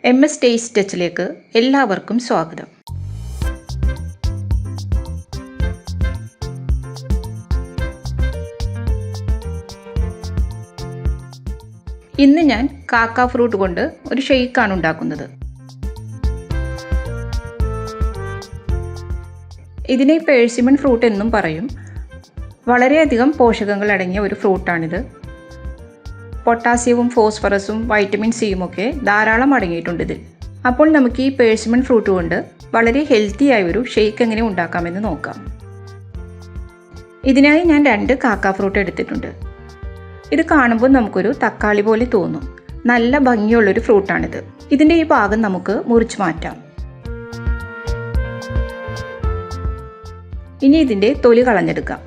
MSTasteTouchലേക്ക് എല്ലാവർക്കും സ്വാഗതം. ഇന്ന് ഞാൻ കാക്ക ഫ്രൂട്ട് കൊണ്ട് ഒരു ഷെയ്ക്കാണ് ഉണ്ടാക്കുന്നത്. ഇതിനെ പേഴ്സിമൺ ഫ്രൂട്ട് എന്നും പറയും. വളരെയധികം പോഷകങ്ങൾ അടങ്ങിയ ഒരു ഫ്രൂട്ടാണിത്. പൊട്ടാസ്യവും ഫോസ്ഫറസും വൈറ്റമിൻ സിയും ഒക്കെ ധാരാളം അടങ്ങിയിട്ടുണ്ട് ഇതിൽ. അപ്പോൾ നമുക്ക് ഈ പേഴ്സിമൺ ഫ്രൂട്ട് കൊണ്ട് വളരെ ഹെൽത്തി ആയ ഒരു ഷെയ്ക്ക് എങ്ങനെ ഉണ്ടാക്കാമെന്ന് നോക്കാം. ഇതിനായി ഞാൻ 2 കാക്ക ഫ്രൂട്ട് എടുത്തിട്ടുണ്ട്. ഇത് കാണുമ്പോൾ നമുക്കൊരു തക്കാളി പോലെ തോന്നും. നല്ല ഭംഗിയുള്ളൊരു ഫ്രൂട്ടാണിത്. ഇതിൻ്റെ ഈ ഭാഗം നമുക്ക് മുറിച്ച് മാറ്റാം. ഇനി ഇതിൻ്റെ തൊലി കളഞ്ഞെടുക്കാം.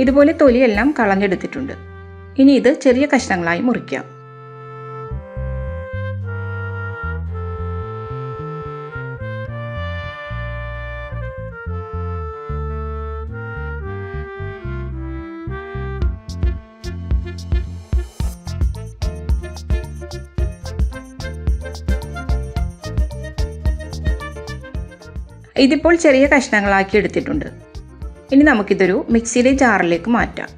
ഇതുപോലെ തൊലിയെല്ലാം കളഞ്ഞെടുത്തിട്ടുണ്ട്. ഇനി ഇത് ചെറിയ കഷ്ണങ്ങളായി മുറിക്കാം. ഇതിപ്പോൾ ചെറിയ കഷ്ണങ്ങളാക്കി എടുത്തിട്ടുണ്ട്. ഇനി നമുക്കിതൊരു മിക്സിയിലെ ജാറിലേക്ക് മാറ്റാം.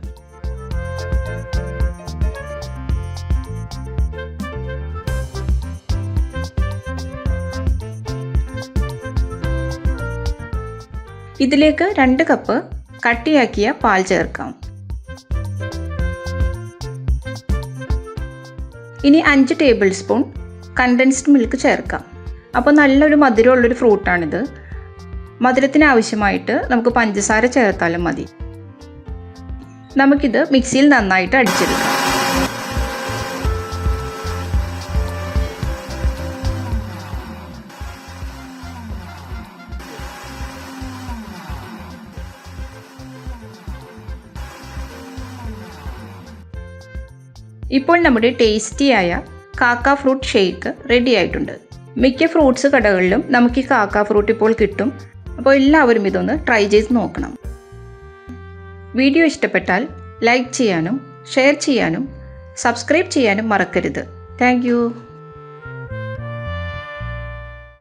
ഇതിലേക്ക് 2 കപ്പ് കട്ടിയാക്കിയ പാൽ ചേർക്കാം. ഇനി 5 ടേബിൾ സ്പൂൺ കണ്ടൻസ്ഡ് മിൽക്ക് ചേർക്കാം. അപ്പോൾ നല്ലൊരു മധുരമുള്ളൊരു ഫ്രൂട്ടാണിത്. മധുരത്തിന് ആവശ്യമായിട്ട് നമുക്ക് പഞ്ചസാര ചേർത്താലും മതി. നമുക്കിത് മിക്സിയിൽ നന്നായിട്ട് അടിച്ചെടുക്കാം. ഇപ്പോൾ നമ്മുടെ ടേസ്റ്റിയായ കാക്ക ഫ്രൂട്ട് ഷെയ്ക്ക് റെഡി ആയിട്ടുണ്ട്. മിക്ക ഫ്രൂട്ട്സ് കടകളിലും നമുക്ക് ഈ കാക്ക ഫ്രൂട്ട് ഇപ്പോൾ കിട്ടും. അപ്പോൾ എല്ലാവരും ഇതൊന്ന് ട്രൈ ചെയ്ത് നോക്കണം. വീഡിയോ ഇഷ്ടപ്പെട്ടാൽ ലൈക്ക് ചെയ്യാനും ഷെയർ ചെയ്യാനും സബ്സ്ക്രൈബ് ചെയ്യാനും മറക്കരുത്. Thank you.